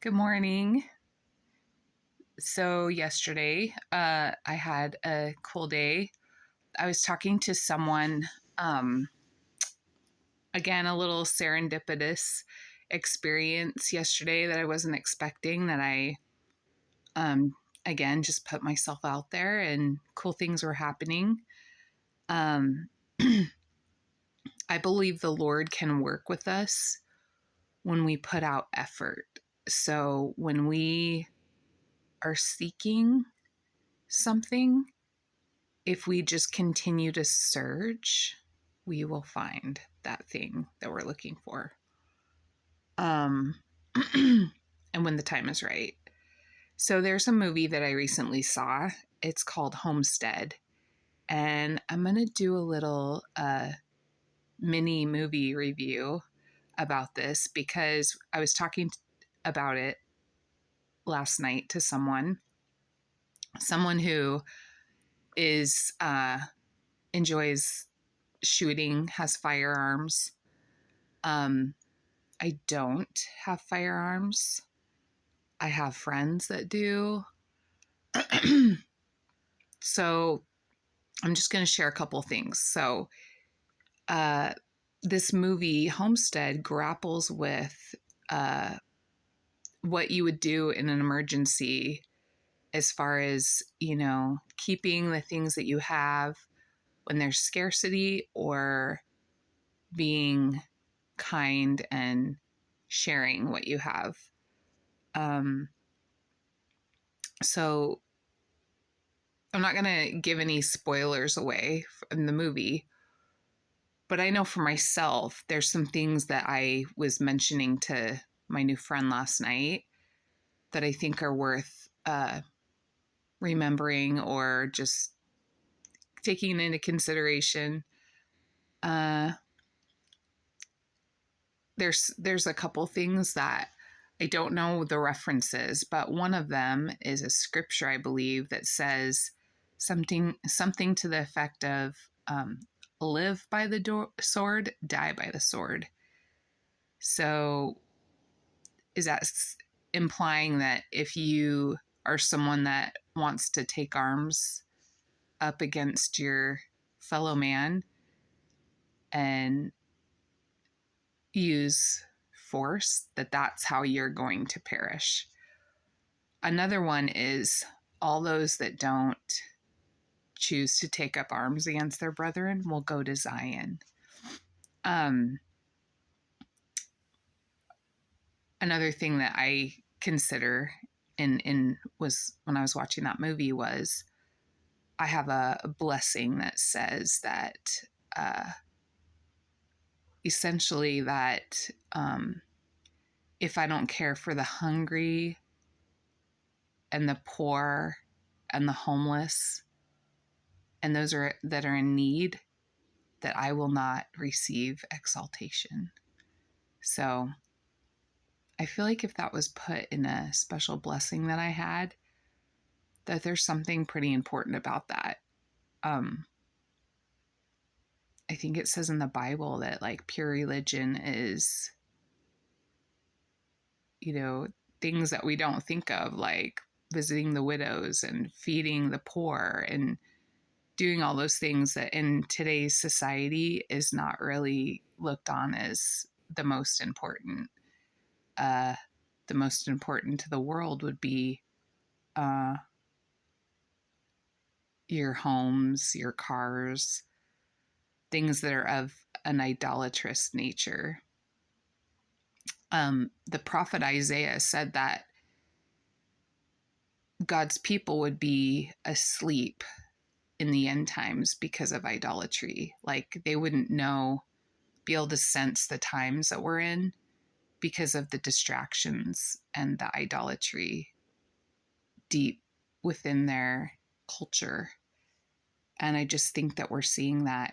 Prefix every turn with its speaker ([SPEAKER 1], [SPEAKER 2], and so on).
[SPEAKER 1] Good morning. So yesterday, I had a cool day. I was talking to someone, um, again, a little serendipitous experience yesterday that I wasn't expecting. That um, again, just put myself out there, and cool things were happening. Um, I believe the Lord can work with us when we put out effort. So when we are seeking something, if we just continue to search, we will find that thing that we're looking for. Um, and when the time is right. So there's a movie that I recently saw. It's called Homestead. And I'm going to do a little mini movie review about this because I was talking about it last night to someone who is enjoys shooting, has firearms. Um, I don't have firearms. I have friends that do. So I'm just going to share a couple things. So, uh, this movie, Homestead, grapples with uh, what you would do in an emergency as far as, keeping the things that you have when there's scarcity, or being kind and sharing what you have. Um, so I'm not going to give any spoilers away from the movie, but I know for myself, there's some things that I was mentioning to my new friend last night that I think are worth remembering or just taking into consideration. Uh, there's a couple things that I don't know the references, but one of them is a scripture, I believe, that says something to the effect of live by the sword, die by the sword. So is that implying that if you are someone that wants to take arms up against your fellow man and use force, that's how you're going to perish? Another one is all those that don't choose to take up arms against their brethren will go to Zion. Um, Another thing that I consider in was when I was watching that movie was I have a blessing that says that uh, essentially that if I don't care for the hungry and the poor and the homeless and those that are in need, that I will not receive exaltation. So I feel like if that was put in a special blessing that I had, that there's something pretty important about that. Um, I think it says in the Bible that like pure religion is, you know, things that we don't think of, like visiting the widows and feeding the poor and doing all those things that in today's society is not really looked on as the most important. Uh, the most important to the world would be uh, your homes, your cars, things that are of an idolatrous nature. The prophet Isaiah said that God's people would be asleep in the end times because of idolatry. Like they wouldn't be able to sense the times that we're in because of the distractions and the idolatry deep within their culture. And I just think that we're seeing that